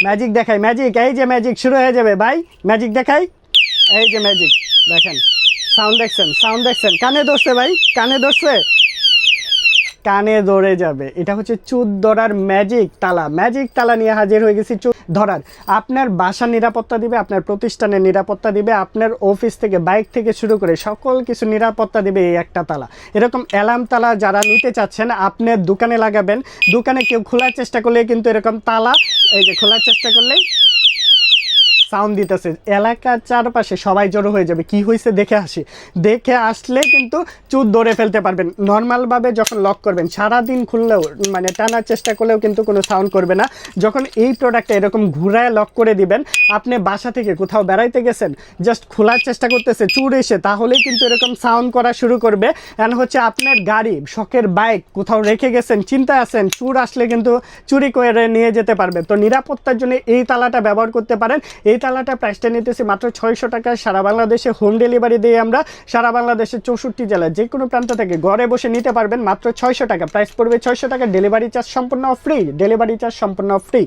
Magic দেখাই, magic, এই যে ম্যাজিক শুরু হয়ে যাবে ভাই, ম্যাজিক দেখাই, এই যে ম্যাজিক দেখেন, সাউন্ড দেখছেন, সাউন্ড দেখছেন, কানে ধরছে ভাই, কানে ধরছে, কানে ধরে যাবে। এটা হচ্ছে চুদ ধরার ম্যাজিক তালা, ম্যাজিক তালা নিয়ে হাজির হয়ে গেছি চুদ ধরার। আপনার বাসা নিরাপত্তা দিবে, আপনার প্রতিষ্ঠানের নিরাপত্তা দিবে, আপনার অফিস থেকে বাইক থেকে শুরু করে সকল কিছু নিরাপত্তা দিবে এই একটা তালা। এরকম অ্যালার্ম তালা যারা নিতে চাচ্ছেন আপনার দোকানে লাগাবেন, দোকানে কেউ খোলার চেষ্টা করলে কিন্তু এরকম তালা, এই যে খোলার চেষ্টা করলেই সাউন্ড দিতেছে, এলাকার চারপাশে সবাই জড়ো হয়ে যাবে, কি হয়েছে দেখে আসি, দেখে আসলে কিন্তু চুদ ধরে ফেলতে পারবেন। নর্মালভাবে যখন লক করবেন সারাদিন খুললেও মানে টানার চেষ্টা করলেও কিন্তু কোনো সাউন্ড করবে না। যখন এই প্রোডাক্টটা এরকম ঘুরায় লক করে দিবেন, আপনি বাসা থেকে কোথাও বেড়াইতে গেছেন, জাস্ট খোলার চেষ্টা করতেছে চুর এসে, তাহলেই কিন্তু এরকম সাউন্ড করা শুরু করবে। অ্যান্ড হচ্ছে আপনার গাড়ি, শখের বাইক কোথাও রেখে গেছেন, চিন্তায় আছেন, চুর আসলে কিন্তু চুরি করে নিয়ে যেতে পারবে। তো নিরাপত্তার জন্য এই তালাটা ব্যবহার করতে পারেন। এই তালাটা প্রাইসটা নিতেছি মাত্র 600 টাকা। সারা বাংলাদেশে হোম ডেলিভারি দিয়ে আমরা, সারা বাংলাদেশের 64 জেলায় যে কোনো প্রান্ত থেকে ঘরে বসে নিতে পারবেন মাত্র 600 টাকা। প্রাইস পড়বে 600 টাকা, ডেলিভারি চার্জ সম্পূর্ণ ফ্রি, ডেলিভারি চার্জ সম্পূর্ণ ফ্রি।